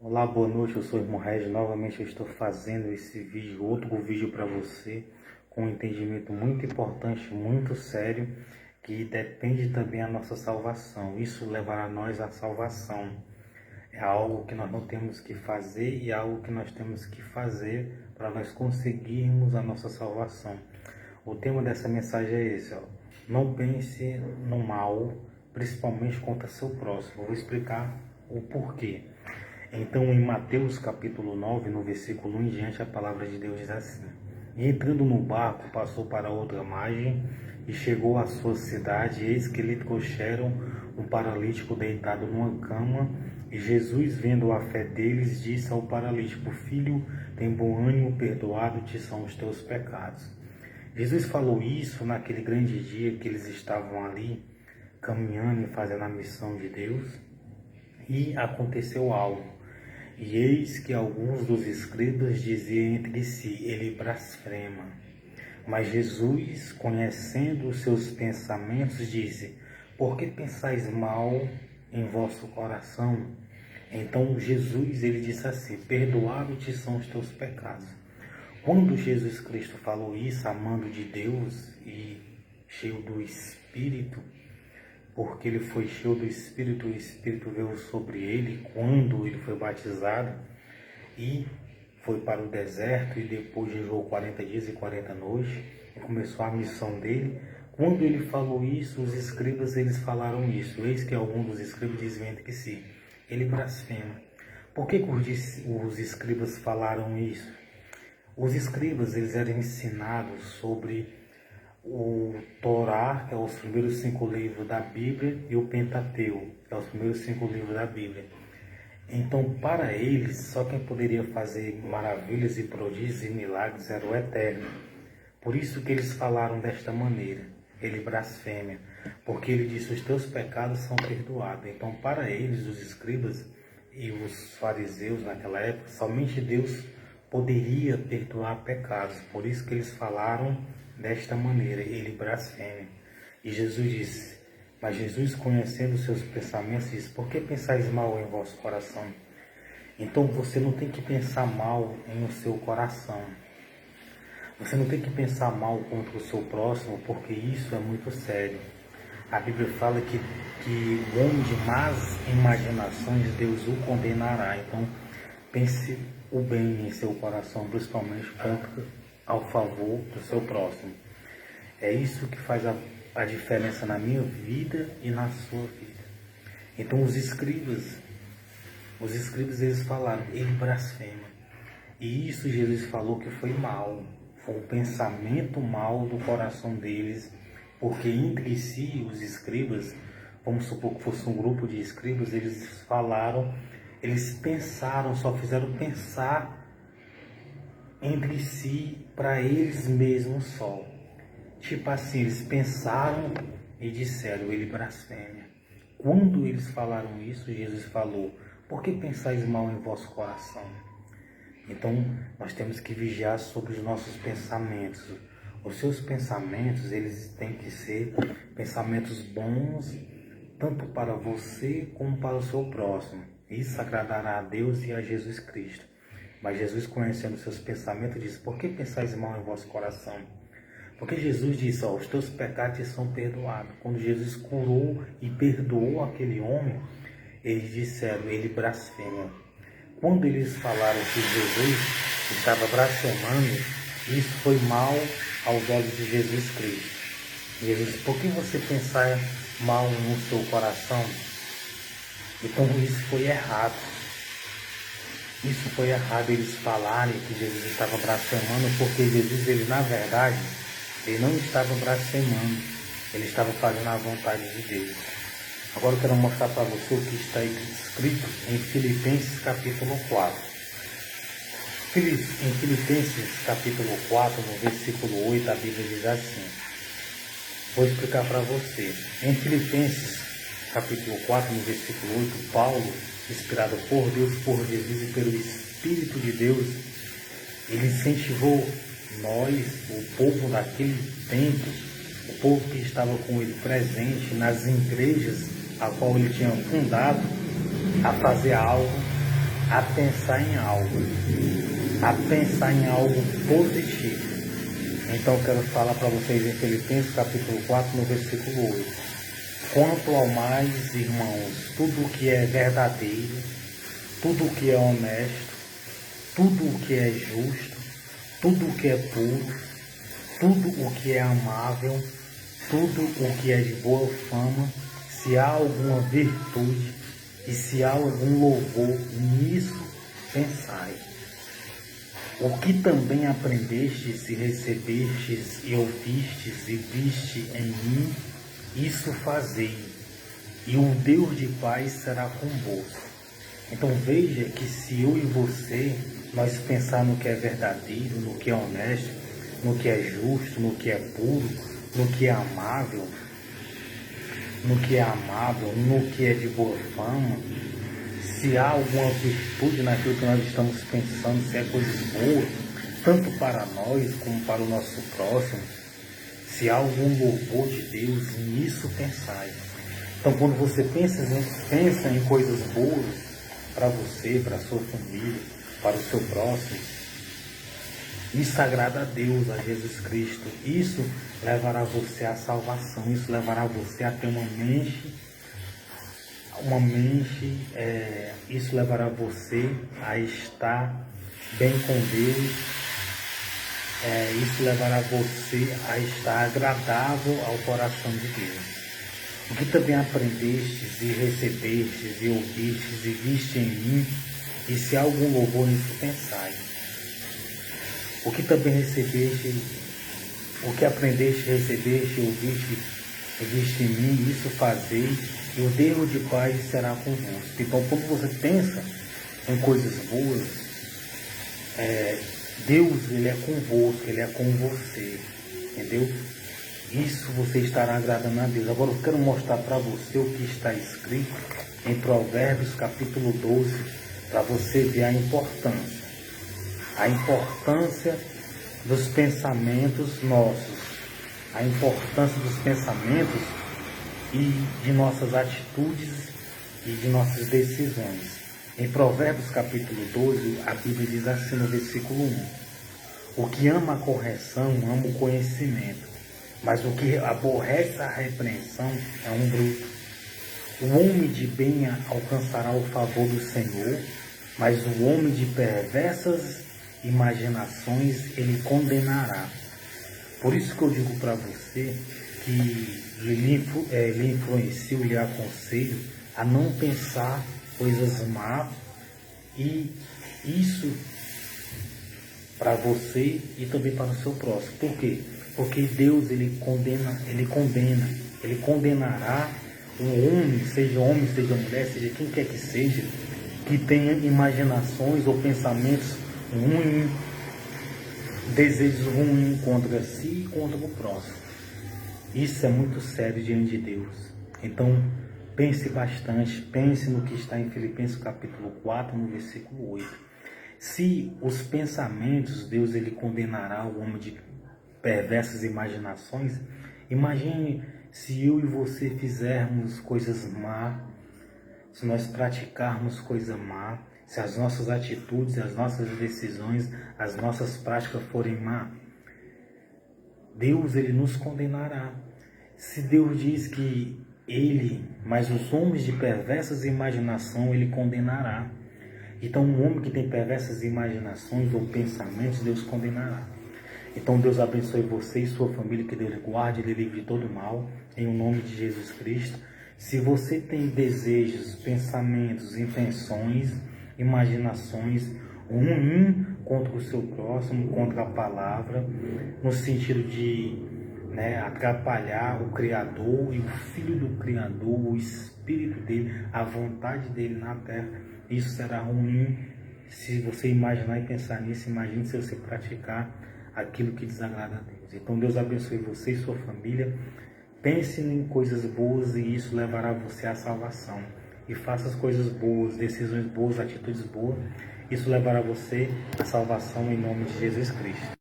Olá, boa noite, eu sou o irmão Regis. Novamente eu estou fazendo esse vídeo, outro vídeo para você, com um entendimento muito importante, muito sério, que depende também da nossa salvação. Isso levará nós à salvação. É algo que nós não temos que fazer e é algo que nós temos que fazer para nós conseguirmos a nossa salvação. O tema dessa mensagem é esse, ó. Não pense no mal, principalmente contra seu próximo. Eu vou explicar o porquê. Então, em Mateus capítulo 9, no versículo 1 em diante, a palavra de Deus diz assim: E entrando no barco, passou para outra margem e chegou à sua cidade, e eis que lhe trouxeram um paralítico deitado numa cama, e Jesus, vendo a fé deles, disse ao paralítico: Filho, tem bom ânimo, perdoado-te são os teus pecados. Jesus falou isso naquele grande dia que eles estavam ali, caminhando e fazendo a missão de Deus, e aconteceu algo. E eis que alguns dos escribas diziam entre si: ele blasfema. Mas Jesus, conhecendo os seus pensamentos, disse: por que pensais mal em vosso coração? Então Jesus, ele disse assim: perdoado-te são os teus pecados. Quando Jesus Cristo falou isso, amando de Deus e cheio do Espírito, porque ele foi cheio do Espírito, o Espírito veio sobre ele quando ele foi batizado e foi para o deserto e depois jejuou 40 dias e 40 noites e começou a missão dele. Quando ele falou isso, os escribas eles falaram isso. Eis que algum dos escribas dizem entre si: ele blasfema. Por que os escribas falaram isso? Os escribas eles eram ensinados sobre o Torá, que é os primeiros 5 livros da Bíblia, e o Pentateuco, que é os primeiros 5 livros da Bíblia. Então, para eles, só quem poderia fazer maravilhas e prodígios e milagres era o Eterno. Por isso que eles falaram desta maneira: ele blasfêmia, porque ele disse: os teus pecados são perdoados. Então, para eles, os escribas e os fariseus naquela época, somente Deus poderia perdoar pecados. Por isso que eles falaram desta maneira: ele blasfema. E Jesus disse: mas Jesus, conhecendo os seus pensamentos, disse: por que pensais mal em vosso coração? Então você não tem que pensar mal em o seu coração. Você não tem que pensar mal contra o seu próximo, porque isso é muito sério. A Bíblia fala que o homem de más imaginações, Deus o condenará. Então pense o bem em seu coração, principalmente ao favor do seu próximo. É isso que faz a diferença na minha vida e na sua vida. Então os escribas eles falaram: ele blasfema. E isso Jesus falou que foi mal, foi um pensamento mal do coração deles, porque entre si os escribas, vamos supor que fosse um grupo de escribas, eles falaram, eles pensaram, só fizeram pensar entre si, para eles mesmos só. Tipo assim, eles pensaram e disseram: ele blasfêmia. Quando eles falaram isso, Jesus falou: por que pensais mal em vosso coração? Então, nós temos que vigiar sobre os nossos pensamentos. Os seus pensamentos, eles têm que ser pensamentos bons, tanto para você como para o seu próximo. Isso agradará a Deus e a Jesus Cristo. Mas Jesus, conhecendo seus pensamentos, disse: por que pensais mal em vosso coração? Porque Jesus disse: os teus pecados são perdoados. Quando Jesus curou e perdoou aquele homem, eles disseram: ele blasfema. Quando eles falaram que Jesus estava blasfemando, isso foi mal aos olhos de Jesus Cristo. Jesus disse: por que você pensar mal no seu coração? Então isso foi errado. Isso foi errado eles falarem que Jesus estava blasfemando, porque Jesus, ele na verdade, ele não estava blasfemando, ele estava fazendo a vontade de Deus. Agora eu quero mostrar para você o que está escrito em Filipenses capítulo 4. Em Filipenses capítulo 4, no versículo 8, a Bíblia diz assim. Vou explicar para você. Em Filipenses capítulo 4, no versículo 8, Paulo, inspirado por Deus, por Jesus e pelo Espírito de Deus, ele incentivou nós, o povo daquele tempo, o povo que estava com ele presente nas igrejas a qual ele tinha fundado, a fazer algo a pensar em algo, a pensar em algo positivo. Então eu quero falar para vocês em Filipenses capítulo 4, no versículo 8. Quanto ao mais, irmãos, tudo o que é verdadeiro, tudo o que é honesto, tudo o que é justo, tudo o que é puro, tudo o que é amável, tudo o que é de boa fama, se há alguma virtude e se há algum louvor, nisso pensai. O que também aprendestes e recebestes e ouvistes e viste em mim, isso fazei, e o Deus de paz será convosco. Então veja que se eu e você, nós pensar no que é verdadeiro, no que é honesto, no que é justo, no que é puro, no que é amável, no que é de boa fama, se há alguma virtude naquilo que nós estamos pensando, se é coisas boas, tanto para nós como para o nosso próximo, se há algum louvor de Deus, nisso pensai. Então quando você pensa em coisas boas para você, para a sua família, para o seu próximo, isso agrada a Deus, a Jesus Cristo. Isso levará você à salvação, isso levará você a ter isso levará você a estar bem com Deus, isso levará você a estar agradável ao coração de Deus. O que também aprendestes e recebestes e ouvistes e viste em mim, e se há algum louvor nisso pensai. O que também recebeste, o que aprendeste, recebeste, ouviste e viste em mim, isso fazei, e o Deus de paz será convosco. Então, quando você pensa em coisas boas, Deus, Ele é convosco, Ele é com você, entendeu? Isso você estará agradando a Deus. Agora eu quero mostrar para você o que está escrito em Provérbios capítulo 12, para você ver a importância dos pensamentos nossos, a importância dos pensamentos e de nossas atitudes e de nossas decisões. Em Provérbios capítulo 12, a Bíblia diz assim no versículo 1: o que ama a correção, ama o conhecimento, mas o que aborrece a repreensão é um bruto. O homem de bem alcançará o favor do Senhor, mas o homem de perversas imaginações ele condenará. Por isso que eu digo para você que lhe influencio, lhe aconselho a não pensar coisas más, e isso para você e também para o seu próximo. Por quê? Porque Deus ele condenará um homem, seja mulher, seja quem quer que seja, que tenha imaginações ou pensamentos ruins, desejos ruins contra si e contra o próximo. Isso é muito sério diante de Deus. Então, pense bastante, pense no que está em Filipenses capítulo 4, no versículo 8. Se os pensamentos, Deus ele condenará o homem de perversas imaginações, imagine se eu e você fizermos coisas más, se nós praticarmos coisa má, se as nossas atitudes, as nossas decisões, as nossas práticas forem má, Deus ele nos condenará. Se Deus diz que mas os homens de perversas imaginação ele condenará. Então um homem que tem perversas imaginações ou pensamentos, Deus condenará. Então Deus abençoe você e sua família, que Deus guarde e livre de todo mal, em o nome de Jesus Cristo. Se você tem desejos, pensamentos, intenções, imaginações ruins contra o seu próximo, contra a palavra, no sentido de atrapalhar o Criador e o Filho do Criador, o Espírito dele, a vontade dele na terra, isso será ruim. Se você imaginar e pensar nisso, imagine se você praticar aquilo que desagrada a Deus. Então Deus abençoe você e sua família. Pense em coisas boas e isso levará você à salvação. E faça as coisas boas, decisões boas, atitudes boas. Isso levará você à salvação em nome de Jesus Cristo.